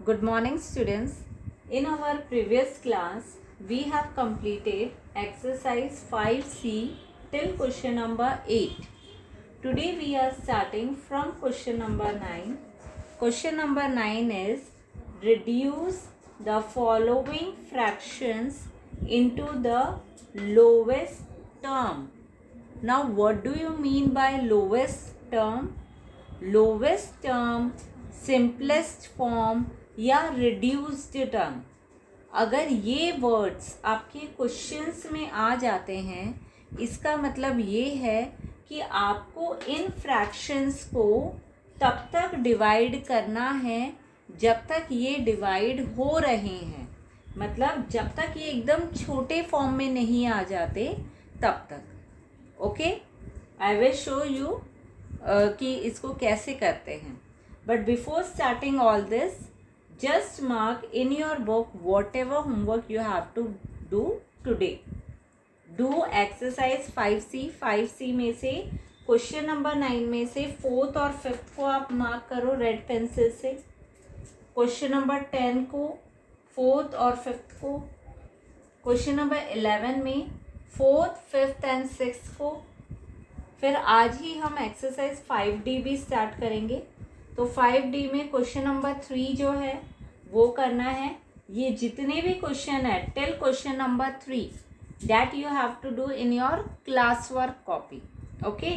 Good morning, students. In our previous class, we have completed exercise 5C till question number 8. Today we are starting from question number 9. Question number 9 is reduce the following fractions into the lowest term. Now, what do you mean by lowest term? Lowest term, simplest form या reduced term. अगर ये words आपके questions में आ जाते हैं, इसका मतलब ये है कि आपको इन फ्रैक्शंस को तब तक डिवाइड करना है जब तक ये डिवाइड हो रहे हैं. मतलब जब तक ये एकदम छोटे फॉर्म में नहीं आ जाते तब तक. Okay, I will show you कि इसको कैसे करते हैं. But before starting all this, just mark in your book whatever homework you have to do today. Do exercise 5C. 5C में से क्वेश्चन नंबर 9 में से 4th और 5th को आप मार्क करो रेड पेंसिल से. क्वेश्चन नंबर 10 को 4th और 5th को. क्वेश्चन नंबर 11 में 4th, 5th एंड 6th को. फिर आज ही हम एक्सरसाइज 5D भी स्टार्ट करेंगे. तो 5D में क्वेश्चन नंबर 3 जो है वो करना है. ये जितने भी क्वेश्चन है till question number 3 that you have to do in your class work copy. Okay,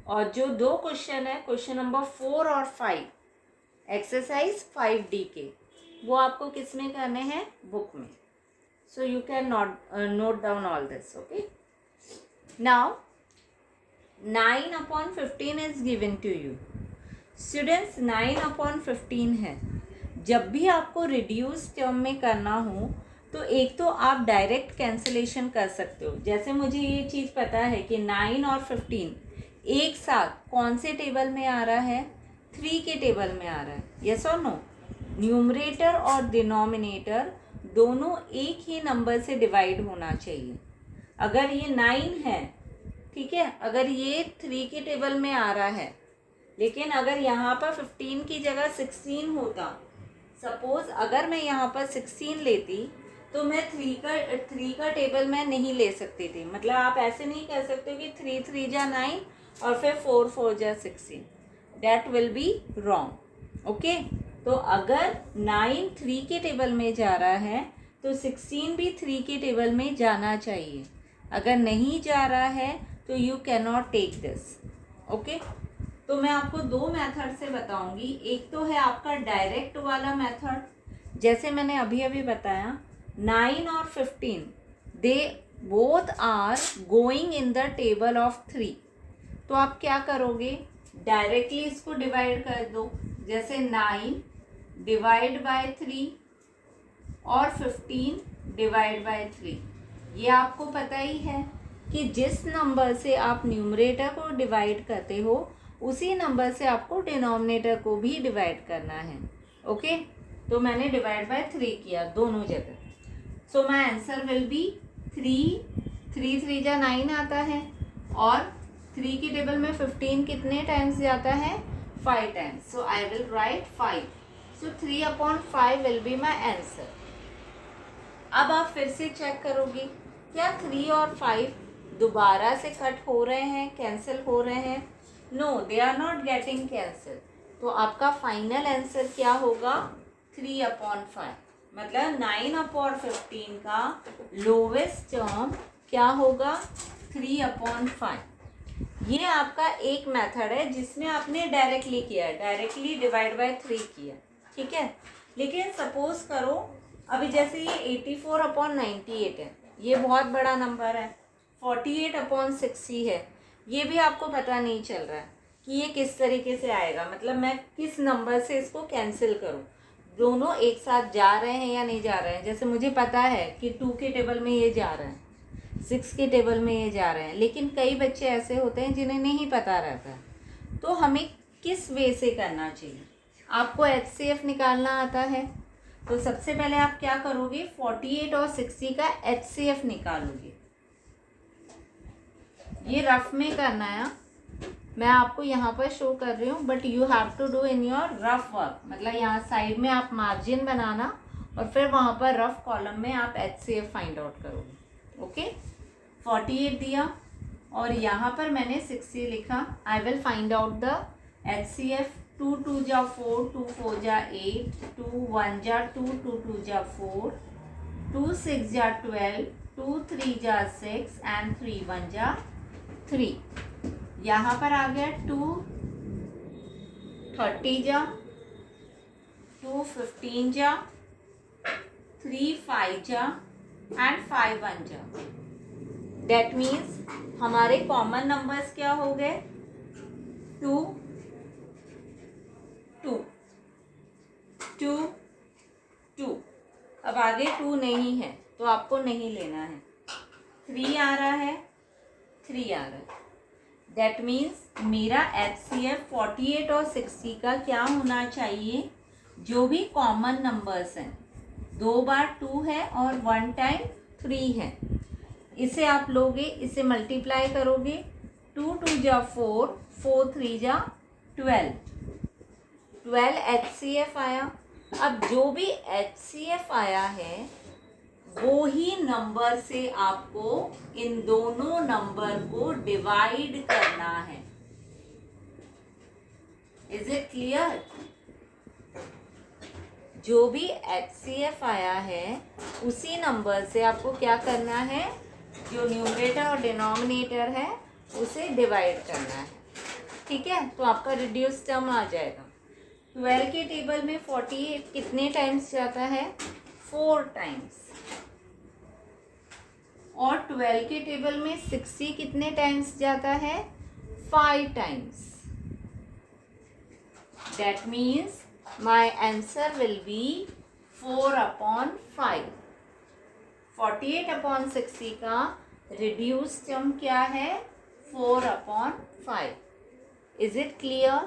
और जो 2 क्वेश्चन है क्वेश्चन नंबर 4 और 5 एक्सरसाइज 5D के, वो आपको किस में करने हैं? बुक में. So you can note down all this. Okay, now 9/15 is given to you. Students 9/15 है. जब भी आपको रिड्यूस टर्म में करना हो तो एक तो आप डायरेक्ट कैंसिलेशन कर सकते हो. जैसे मुझे ये चीज़ पता है कि 9 और 15 एक साथ कौन से टेबल में आ रहा है? 3 के टेबल में आ रहा है. यस और नो? न्यूमरेटर और डिनोमिनेटर दोनों एक ही नंबर से डिवाइड होना चाहिए. अगर ये 9 है, ठीक है, अगर ये 3 के टेबल में आ रहा है, लेकिन अगर यहाँ पर 15 की जगह 16 होता, सपोज अगर मैं यहाँ पर 16 लेती तो मैं 3 का टेबल मैं नहीं ले सकती थी. मतलब आप ऐसे नहीं कर सकते कि 3 3 जा 9 और फिर 4 4 जा 16. That will be wrong. Okay, तो अगर 9 3 के टेबल में जा रहा है तो 16 भी 3 के टेबल में जाना चाहिए. अगर नहीं जा रहा है तो you can not take this. Okay, तो मैं आपको 2 मेथड से बताऊंगी. एक तो है आपका डायरेक्ट वाला मेथड, जैसे मैंने अभी अभी बताया 9 और 15 they both are going in the table of 3. तो आप क्या करोगे? डायरेक्टली इसको डिवाइड कर दो. जैसे 9 डिवाइड बाय 3 और 15 डिवाइड बाय 3. ये आपको पता ही है कि जिस नंबर से आप न्यूमरेटर को डिवाइड करते हो उसी नंबर से आपको डिनोमिनेटर को भी डिवाइड करना है. ओके, तो मैंने डिवाइड बाय 3 किया दोनों जगह. So my answer will be 3 3 जा 9 आता है, और 3 की टेबल में 15 कितने टाइम्स जाता है? 5 times. So I will write 5. So 3/5 will be my answer. अब आप फिर से चेक करोगे क्या 3 और 5 दोबारा से कट हो रहे हैं, कैंसिल हो रहे हैं? No, they are not getting cancel. तो आपका फाइनल आंसर क्या होगा? 3/5. मतलब 9/15 का लोवेस्ट टर्म क्या होगा? 3/5. ये आपका एक मेथड है जिसमें आपने डायरेक्टली किया, डायरेक्टली डिवाइड बाय 3 किया. ठीक है, लेकिन सपोज करो अभी जैसे ये 84/98 है, ये बहुत बड़ा नंबर है. 48/60 है, ये भी आपको पता नहीं चल रहा है कि ये किस तरीके से आएगा. मतलब मैं किस नंबर से इसको कैंसिल करूं. दोनों एक साथ जा रहे हैं या नहीं जा रहे हैं. जैसे मुझे पता है कि 2 के टेबल में ये जा रहे हैं, 6 के टेबल में ये जा रहे हैं, लेकिन कई बच्चे ऐसे होते हैं जिन्हें नहीं पता रहता है. तो हमें किस वे से करना चाहिए? आपको HCF निकालना आता है तो सबसे पहले आप क्या करोगे? 48 और 60 का HCF निकालोगे. ये रफ में करना है. मैं आपको यहाँ पर शो कर रही हूँ, but you have to do in your rough work. मतलब यहाँ साइड में आप मार्जिन बनाना और फिर वहाँ पर रफ कॉलम में आप HCF फाइंड आउट करोगे। ओके, 48 दिया और यहाँ पर मैंने 60 लिखा। I will find out the HCF। 2 2 जा 4, 2 4 जा 8, 2 1 जा 2, 2 2 जा 4, 2 6 जा 12, 2 3 जा 6 एंड 3 1 जा 3। यहाँ पर आ गया 2 30 जा, 2 15 जा, 3 5 जा एंड 5 1 जा। दैट मीन्स हमारे कॉमन नंबर्स क्या हो गए? 2 2 2 2। अब आगे 2 नहीं है तो आपको नहीं लेना है। 3 आ रहा है, 3 आ रहा है। दैट मीन्स मेरा HCF 48 और 60 का क्या होना चाहिए? जो भी कॉमन नंबर्स हैं, 2 बार 2 है और 1 टाइम 3 है, इसे आप लोगे, इसे मल्टीप्लाई करोगे। 2 2 जा 4, 4 3 जा 12, 12 HCF आया। अब जो भी HCF आया है वो ही नंबर से आपको इन दोनों नंबर को डिवाइड करना है। Is it clear? जो भी HCF आया है उसी नंबर से आपको क्या करना है? जो न्यूमरेटर और डिनोमिनेटर है उसे डिवाइड करना है। ठीक है, तो आपका रिड्यूस टर्म आ जाएगा। 12 के टेबल में 48 कितने टाइम्स जाता है? 4 टाइम्स। और 12 के टेबल में 60 कितने टाइम्स जाता है? 5 times. That means my answer will be 4/5। 48/60 का रिड्यूस टर्म क्या है? 4/5। Is it clear?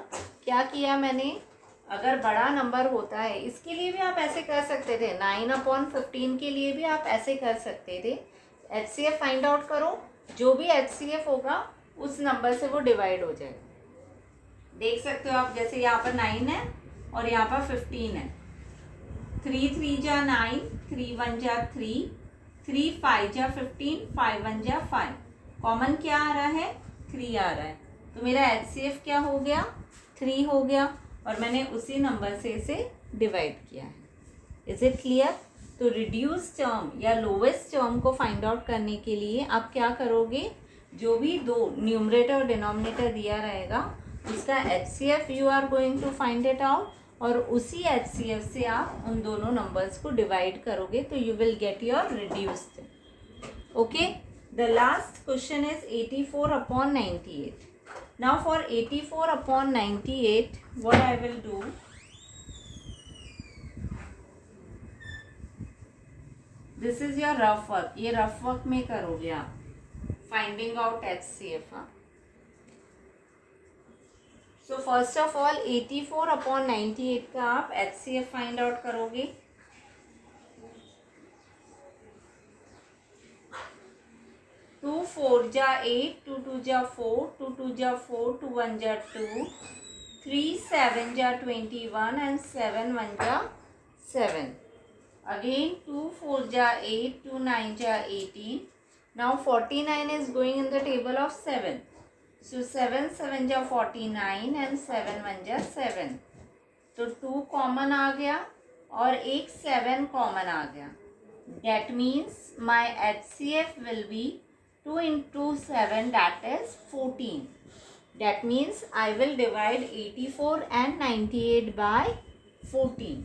क्या किया मैंने? अगर बड़ा नंबर होता है, इसके लिए भी आप ऐसे कर सकते थे। 9/15 के लिए भी आप ऐसे कर सकते थे। HCF फाइंड आउट करो, जो भी HCF होगा उस नंबर से वो डिवाइड हो जाएगा। देख सकते हो आप, जैसे यहाँ पर 9 है और यहाँ पर 15 है। 3 3 जा 9, 3 1 जा 3, 3 5 जा 15, 5 1 जा 5। कॉमन क्या आ रहा है? 3 आ रहा है। तो मेरा HCF क्या हो गया? 3 हो गया और मैंने उसी नंबर से इसे डिवाइड किया है। Is it clear? तो रिड्यूस टर्म या लोवेस्ट टर्म को फाइंड आउट करने के लिए आप क्या करोगे? जो भी दो न्यूमरेटर और डिनोमिनेटर दिया रहेगा उसका HCF you are going to find it out और उसी HCF से आप उन दोनों नंबर्स को डिवाइड करोगे तो you will get your reduced. Okay, the last question is 84/98। Now for 84/98, what I will do, this is your rough work. ये rough work में करोगे आप, finding out HCF। So first of all 84/98 का आप HCF find out करोगे। 2 4 जा 8, 2 2 जा 4, 2 2 जा 4, 2 1 जा 2, 3 7 जा 21 and 7 1 जा 7। Again 2 4 जा 8, 2 9 जा 18। Now 49 is going in the table of 7. So 7 7 जा 49 and 7 1 जा 7। तो 2 कॉमन आ गया और एक 7 कॉमन आ गया। That means my HCF will be 2 into 7, that is 14. That means I will divide 84 and 98 by 14.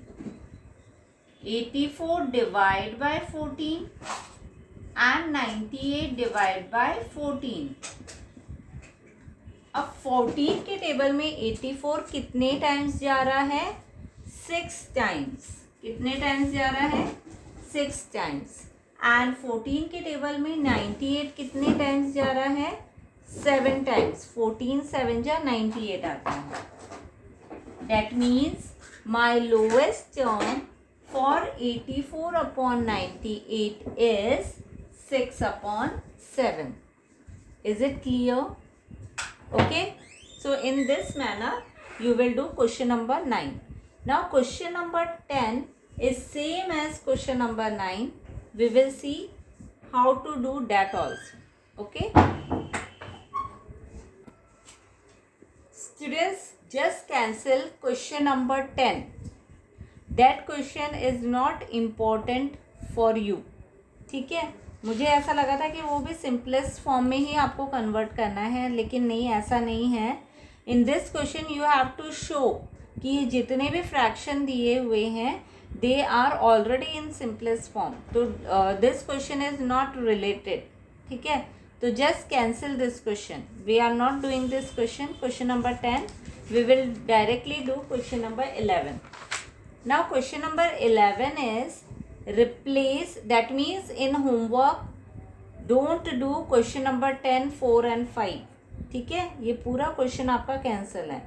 84 divide by 14 and 98 divide by 14. अब 14 के table में 84 कितने टाइम्स जा रहा है? 6 टाइम्स। कितने टाइम्स जा रहा है? 6 टाइम्स। एंड 14 के टेबल में 98 कितने टाइम्स जा रहा है? 7 टाइम्स। 14 7 जा 98 आता है। That means my lowest term for 84/98 is 6/7। Is it clear? Okay, So in this manner you will do question number 9. Now question number 10 is same as question number 9. We will see how to do that also. Okay, students, just cancel question number 10. That question is not important for you. ठीक है, मुझे ऐसा लगा था कि वो भी simplest form में ही आपको कन्वर्ट करना है, लेकिन नहीं, ऐसा नहीं है. In this question you have to show कि ये जितने भी फ्रैक्शन दिए हुए हैं they are already in simplest form. तो this question is not related. ठीक है, तो just cancel this question. We are not doing this question. Question number 10 we will directly do question number 11. Now question number 11 is replace, that means in homework don't do question number 10, 4 and 5. ठीक है, ये पूरा question आपका cancel है.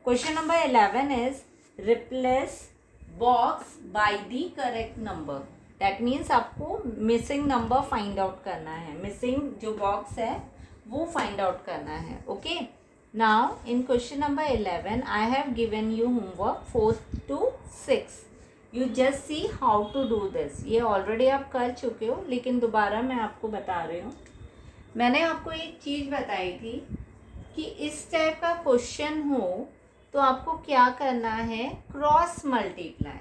Question number 11 is replace box by the correct number. That means आपको missing number find out करना है. Missing जो बॉक्स है वो फाइंड आउट करना है. Okay, now in question number 11 I have given you homework 4 to 6. you just see how to do this. ये already आप कर चुके हो, लेकिन दोबारा मैं आपको बता रही हूँ. मैंने आपको एक चीज़ बताई थी कि इस टाइप का क्वेश्चन हो तो आपको क्या करना है, cross multiply.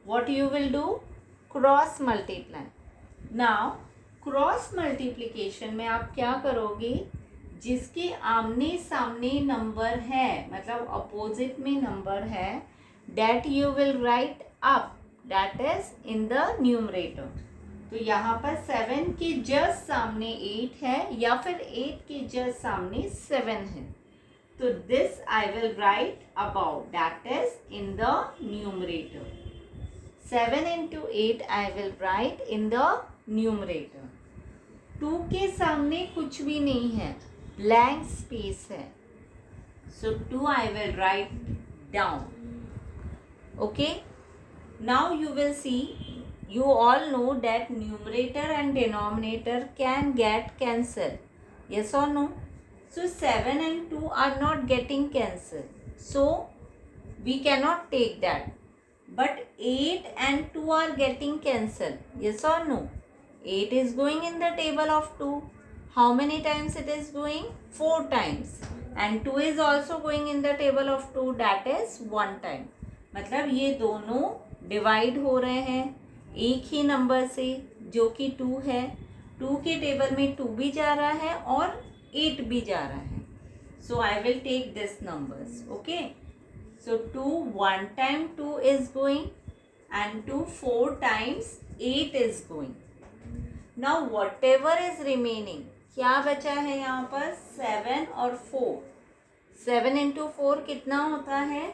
what you will do, cross multiply. now cross multiplication में आप क्या करोगे, जिसके आमने सामने नंबर है, मतलब अपोजिट में नंबर है, that you will write up, that is in the numerator. तो यहाँ पर 7 के जस्ट सामने 8 है या फिर 8 के जस्ट सामने 7 है. तो this I will write about, that is in the numerator. 7 into 8 I will write in the numerator. 2 के सामने कुछ भी नहीं है, blank space है. So 2 I will write down. Okay. Now you will see, you all know that numerator and denominator can get cancelled. Yes or no? So 7 and 2 are not getting cancelled. So we cannot take that. But 8 and 2 are getting cancelled. Yes or no? 8 is going in the table of 2. How many times it is going? 4 times. And 2 is also going in the table of 2. That is 1 time. मतलब ये दोनों divide हो रहे हैं एक ही number से, जो कि 2 है. 2 के टेबल में 2 भी जा रहा है और 8 भी जा रहा है. So I will take this numbers. Okay. So 2 1 time 2 is going and 2 4 times 8 is going. Now whatever is remaining, क्या बचा है यहाँ पर, 7 और 4. 7 into 4 कितना होता है,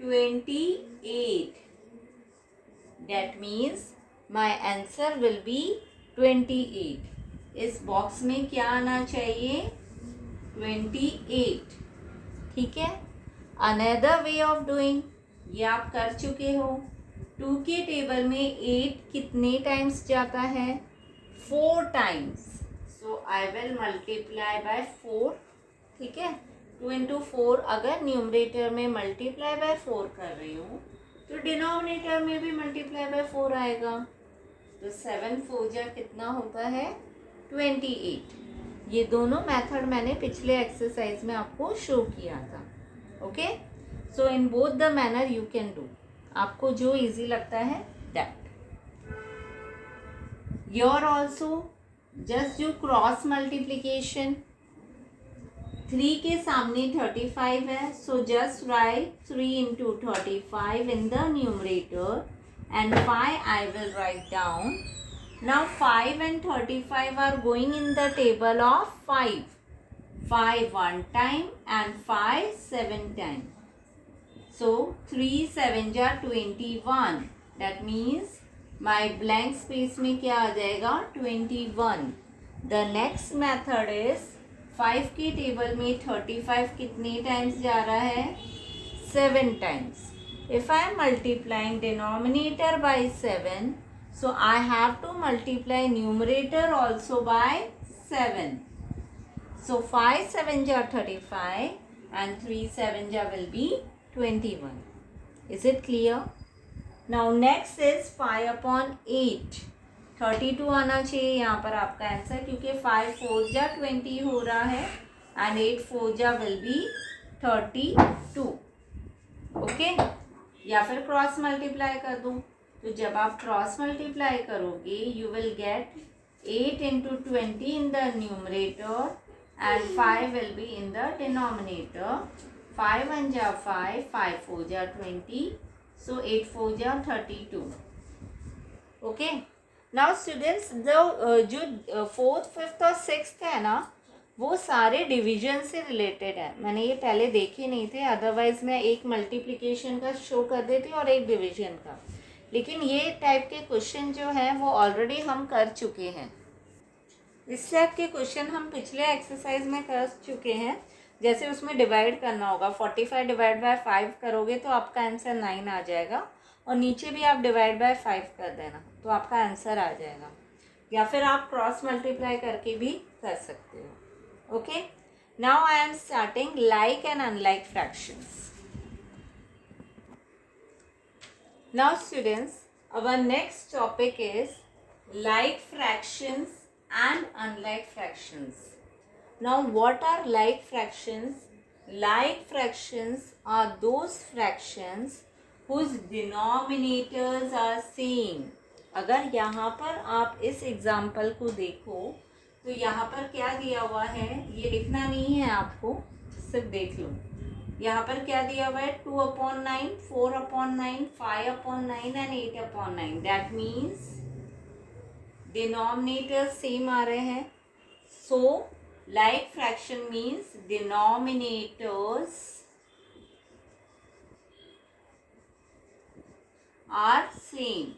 28. That means my answer will be 28. इस बॉक्स में क्या आना चाहिए, 28. ठीक है. अनदर वे ऑफ डूइंग, ये आप कर चुके हो. 2 के टेबल में 8 कितने टाइम्स जाता है, 4 times. So I will multiply by 4. ठीक है. 2 into 4 अगर न्यूमरेटर में मल्टीप्लाई बाय 4 कर रही हूँ तो डिनोमिनेटर में भी मल्टीप्लाई बाय 4 आएगा. तो 7 4 जा कितना होता है, 28. ये दोनों मेथड मैंने पिछले एक्सरसाइज में आपको शो किया था. Okay. So in both the manner you can do, आपको जो इजी लगता है that. Your also just do cross multiplication. 3 के सामने 35 है, so just right 3 into 35 in the numerator and 5 I will write down. Now 5 and 35 are going in the table of 5. 5 1 time and 5 7 time. So 3 7 जा 21. That means my blank space में क्या आ जाएगा, 21. The next method is 5 के table में 35 कितने times जा रहा है, 7 times. If I am multiplying denominator by 7, so I have to multiply numerator also by 7. So 5 7 ja 35 and 3 7 ja will be 21. Is it clear? Now next is 5 upon 8. 32 आना चाहिए यहाँ पर आपका आंसर, क्योंकि 5 4 जा 20 हो रहा है and 8 4 जा will be 32. ओके, या फिर क्रॉस मल्टीप्लाई कर दूँ. तो जब आप क्रॉस मल्टीप्लाई करोगे you will get 8 into 20 in the numerator and 5 will be in the denominator. 5 1 ja 5, 5 4 ja 20, so 8 4 ja 32. Okay, now students जो फोर्थ फिफ्थ और सिक्स्थ है ना, वो सारे डिवीजन से रिलेटेड है. मैंने ये पहले देखे नहीं थे, अदरवाइज मैं एक मल्टीप्लिकेशन का शो कर देती और एक डिवीजन का. लेकिन ये टाइप के क्वेश्चन जो है वो ऑलरेडी हम कर चुके हैं. इस टाइप के क्वेश्चन हम पिछले एक्सरसाइज में कर चुके हैं. जैसे उसमें डिवाइड करना होगा, 45 डिवाइड बाय 5 करोगे तो आपका आंसर 9 आ जाएगा, और नीचे भी आप डिवाइड बाय 5 कर देना तो आपका आंसर आ जाएगा. या फिर आप क्रॉस मल्टीप्लाई करके भी कर सकते हो. Okay, now I am starting like and unlike fractions. Now students, our next topic is like fractions and unlike fractions. Now what are like fractions? Like fractions are those fractions whose denominators are same. अगर यहाँ पर आप इस example को देखो तो यहाँ पर क्या दिया हुआ है, ये लिखना नहीं है आपको, सिर्फ देख लो. यहाँ पर क्या दिया हुआ है, 2/9, 4/9, 5/9 and 8/9. That means denominator same आ रहे हैं. So like fraction means denominators are same.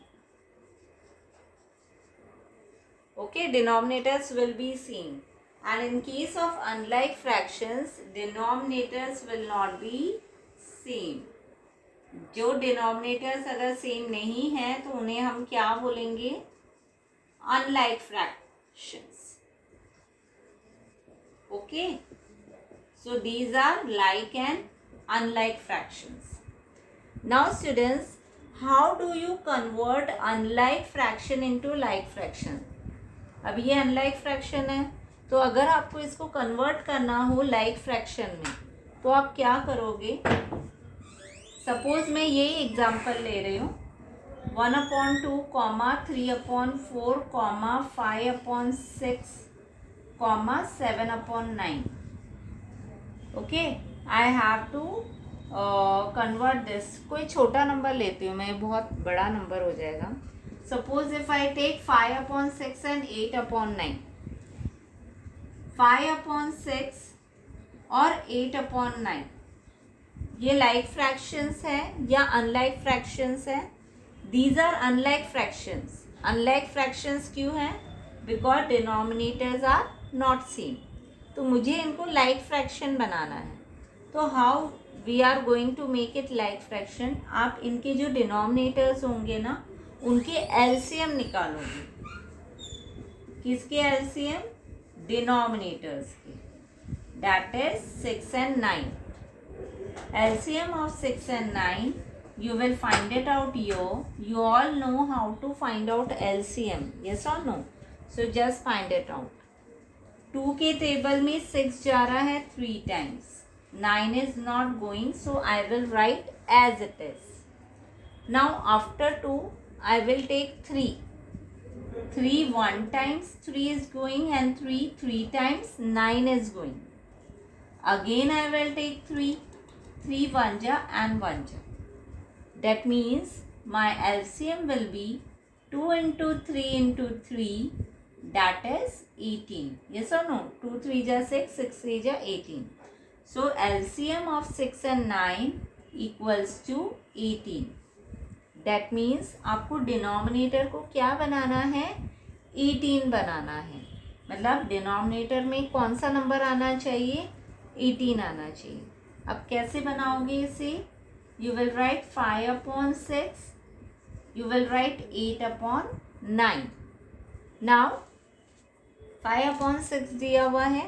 Okay, denominators will be same. And in case of unlike fractions, denominators will not be same. जो denominators अगर same नहीं है तो उन्हें हम क्या बोलेंगे, unlike fractions. Okay, so these are like and unlike fractions. Now students, how do you convert unlike fraction into like fraction? अब ये अनलाइक फ्रैक्शन है, तो अगर आपको इसको कन्वर्ट करना हो लाइक फ्रैक्शन में तो आप क्या करोगे. सपोज मैं यही एग्जांपल ले रही हूँ, 1/2, 3/4, 5/6, 7/9. Okay, I have to convert this. कोई छोटा नंबर लेती हूँ मैं, बहुत बड़ा नंबर हो जाएगा. Suppose if I take 5/6 and 8/9, 5/6 और 8/9 ये like fractions है या unlike fractions है? These are unlike fractions. Unlike fractions क्यों हैं? Because denominators are not same. तो मुझे इनको like fraction बनाना है. तो how we are going to make it like fraction? आप इनके जो denominators होंगे ना, उनके एलसीएम निकालोगे. किसके एलसीएम? डिनोमिनेटर्स के. That is 6 and 9. LCM of 6 and 9 you will find it out here. You all know how to find out LCM, yes or no? So just find it out. 2 के table में 6 जा रहा है 3 times. 9 is not going, so I will write as it is. Now after 2 I will take 3. 3 1 times 3 is going and 3 times 9 is going. Again I will take 3. 3 1 ja and 1 ja. That means my LCM will be 2 into 3 into 3, that is 18. Yes or no? 2 3 ja 6, 6 3 ja 18. So LCM of 6 and 9 equals to 18. That means आपको denominator को क्या बनाना है, 18 बनाना है. मतलब denominator में कौन सा number आना चाहिए, 18 आना चाहिए. अब कैसे बनाओगे इसे? You will write 5/6, you will write 8/9. Now 5/6 दिया हुआ है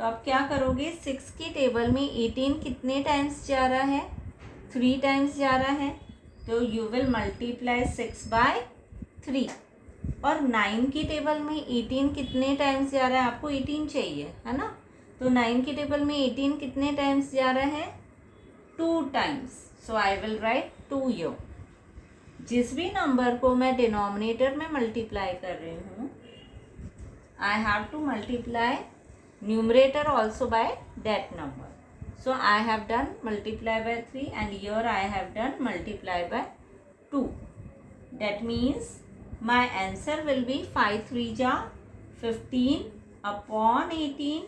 तो आप क्या करोगे, 6 की टेबल में 18 कितने टाइम्स जा रहा है, 3 टाइम्स जा रहा है, तो यू विल मल्टीप्लाई 6 बाय 3। और 9 की टेबल में 18 कितने टाइम्स जा रहा है, आपको 18 चाहिए है ना, तो 9 की टेबल में 18 कितने टाइम्स जा रहा है, 2 times. So I will write 2 यो। जिस भी नंबर को मैं डिनोमिनेटर में मल्टीप्लाई कर रही हूँ, आई have to multiply numerator also by that number. So I have done multiply by 3 and here I have done multiply by 2. That means my answer will be 5 3 ja 15 upon 18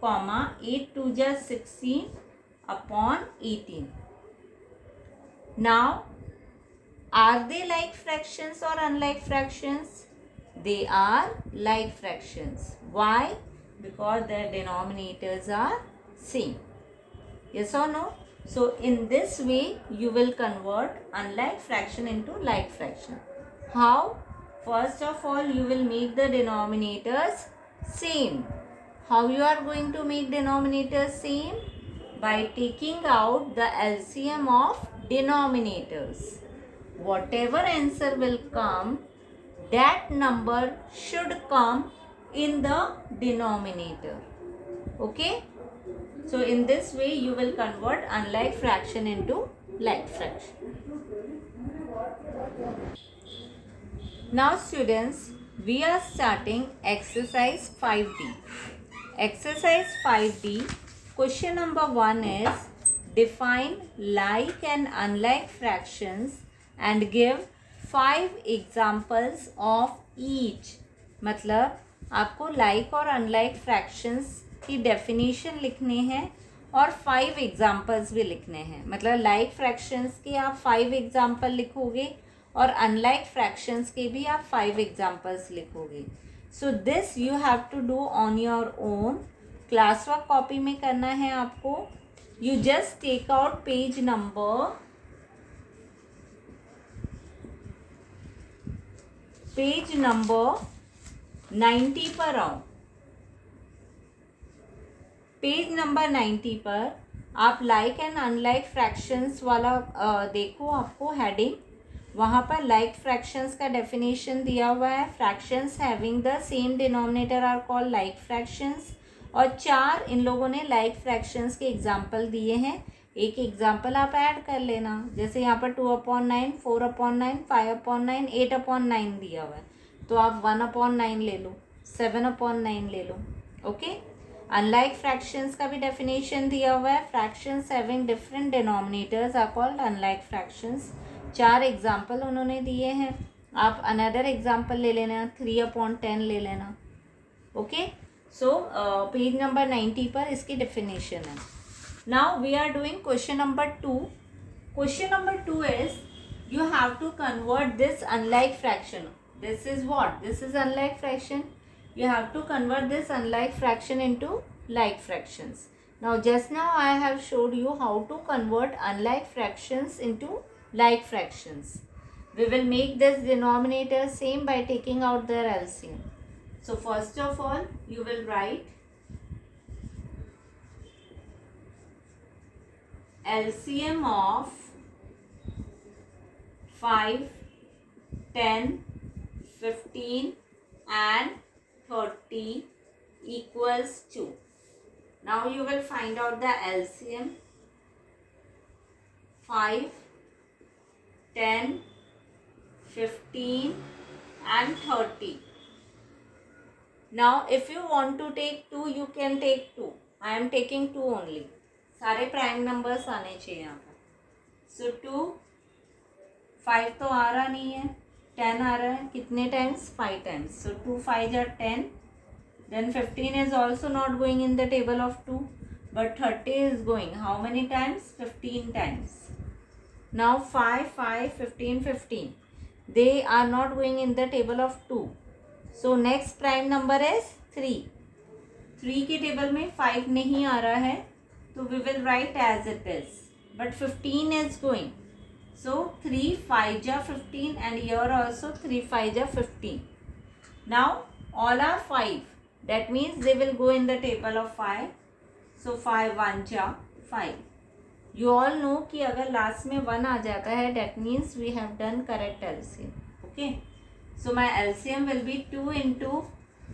comma 8 2 ja 16 upon 18. Now are they like fractions or unlike fractions? They are like fractions. Why? Because their denominators are same. Yes or no? So in this way you will convert unlike fraction into like fraction. How? First of all you will make the denominators same. How you are going to make denominators same? By taking out the LCM of denominators. Whatever answer will come, that number should come in the denominator. Okay? So in this way you will convert unlike fraction into like fraction. Now students, we are starting exercise 5D. Exercise 5D, question number 1 is define like and unlike fractions and give 5 examples of each. मतलब आपको like और unlike fractions की definition लिखने हैं और 5 examples भी लिखने हैं। मतलब लाइक फ्रैक्शंस के आप 5 एग्जाम्पल लिखोगे और अनलाइक फ्रैक्शंस के भी आप 5 एग्जाम्पल्स लिखोगे। So this you have to do on your own. Class work copy में करना है आपको। You just take out page number 90 पर आओ। पेज नंबर 90 पर आप लाइक एंड अनलाइक फ्रैक्शंस वाला देखो, आपको हेडिंग, वहाँ पर लाइक फ्रैक्शंस का डेफिनेशन दिया हुआ है। Fractions having the same denominator are called like fractions. और 4 इन लोगों ने लाइक फ्रैक्शंस के एग्जाम्पल दिए हैं। एक एग्जाम्पल आप ऐड कर लेना, जैसे यहाँ पर 2/9, 4/9, 5/9, 8/9 दिया हुआ है, तो आप 1/9 ले लो, 7/9 ले लो। ओके। अनलाइक फ्रैक्शंस का भी डेफिनेशन दिया हुआ है। Fractions having different denominators are called unlike fractions. 4 example उन्होंने दिए हैं। आप अनदर एग्जाम्पल ले लेना, 3/10 ले लेना। ओके। सो पेज नंबर 90 पर इसकी डेफिनेशन है। Now we are doing question number 2. Question number 2 is you have to convert this unlike fraction. This is what? This is unlike fraction. You have to convert this unlike fraction into like fractions. Now just now I have showed you how to convert unlike fractions into like fractions. We will make this denominator same by taking out their LCM. So first of all you will write LCM of 5, 10, 15 and 30 equals 2. Now you will find out the LCM. 5, 10, 15 and 30. Now if you want to take 2 you can take 2. I am taking 2 only. सारे prime numbers आने चाहिए यहाँ पर. So 2, 5 तो आ रहा नहीं है, 10 आ रहा है. कितने times? 5 times. So 2 5 are 10. Then 15 is also not going in the table of 2. But 30 is going. How many times? 15 times. Now 5 5 15 15. They are not going in the table of 2. So next prime number is 3. 3 की table में 5 नहीं आ रहा है, तो we will write as it is. But 15 is going. So 3 5 ja 15 and here also 3 5 ja 15. Now all are 5. That means they will go in the table of 5. So 5 1 जा 5. You all know कि अगर last में 1 आ जाता है, that means we have done correct LCM. Okay. So my LCM will be 2 into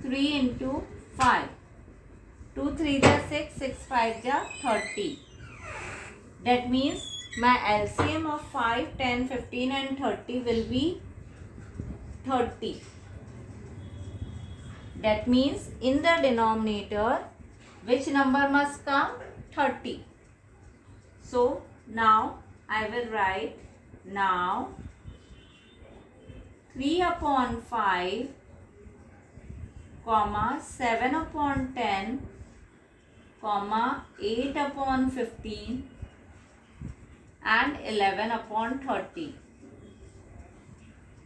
3 into 5. 2 3 जा 6, 6 5 जा 30. That means my LCM of 5, 10, 15 and 30 will be 30. That means in the denominator, which number must come? 30. So now I will write now 3 upon 5, comma 7 upon 10, comma 8 upon 15 and 11 upon 30.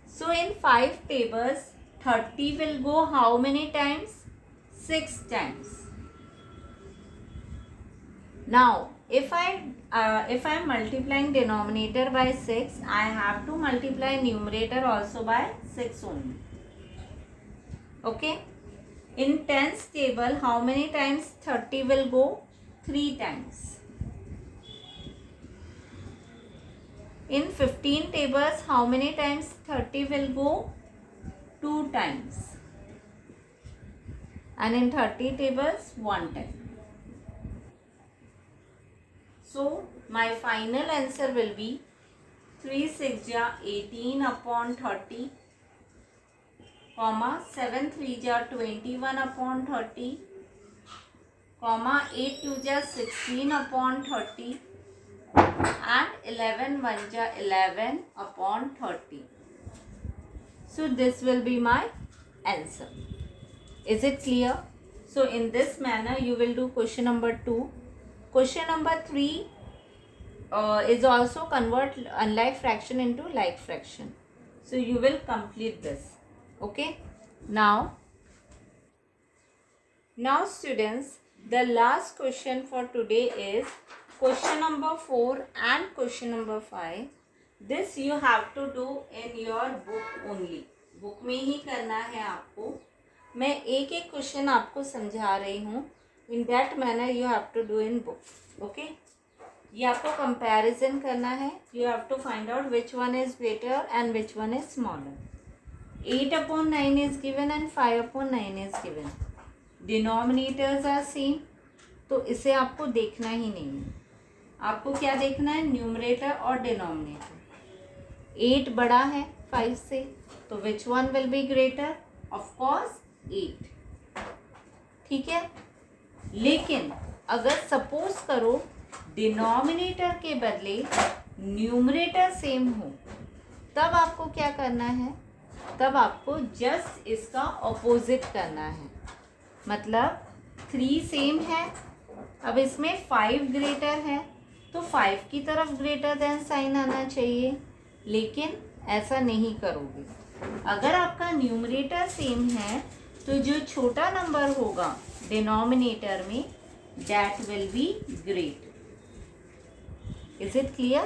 So in 5 tables, 30 will go how many times? 6 times. Now if I am multiplying denominator by 6, I have to multiply numerator also by 6 only. Okay. In tens table, how many times 30 will go? 3 times. In 15 tables, how many times 30 will go? 2 times. And in 30 tables, 1 time. So my final answer will be 3 6 ja 18 upon 30, comma 7 3 ja 21 upon 30, comma 8 2 ja 16 upon 30 and 11 1 ja 11 upon 30. So this will be my answer. Is it clear? So in this manner you will do question number 2. Question number 3 is also convert unlike fraction into like fraction. So you will complete this. Okay. Now students, the last question for today is question number 4 and question number 5. This you have to do in your book only. Book में ही करना है आपको. मैं एक एक question आपको समझा रही हूँ. In that manner you have to do in book. Okay. ये आपको कंपैरिजन करना है. You have to find out which one is greater and which one is smaller. 8 upon 9 is given and 5 upon 9 is given. Denominators are same. तो इसे आपको देखना ही नहीं है. आपको क्या देखना है? न्यूमरेटर और डिनोमिनेटर. 8 बड़ा है 5 से, तो which one will be greater? Of course 8. ठीक है. लेकिन अगर सपोज करो डिनोमिनेटर के बदले न्यूमरेटर सेम हो, तब आपको क्या करना है? तब आपको जस्ट इसका ऑपोजिट करना है. मतलब 3 सेम है, अब इसमें 5 ग्रेटर है, तो 5 की तरफ ग्रेटर देन साइन आना चाहिए. लेकिन ऐसा नहीं करोगे. अगर आपका न्यूमरेटर सेम है तो जो छोटा नंबर होगा डिनोमिनेटर में, that will be great. Is it clear?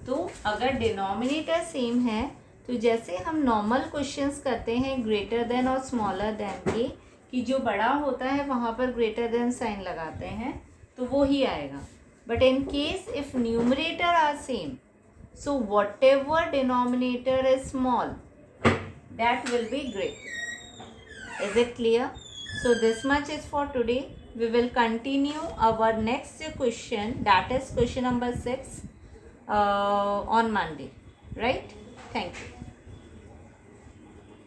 तो अगर डिनोमिनेटर सेम है तो जैसे हम नॉर्मल क्वेश्चंस करते हैं ग्रेटर देन और स्मॉलर देन के, कि जो बड़ा होता है वहाँ पर ग्रेटर देन साइन लगाते हैं, तो वो ही आएगा. But in case if numerator are same, so whatever denominator is small, that will be great. Is it clear? So this much is for today. We will continue our next question, that is question number 6 on Monday. Right? Thank you.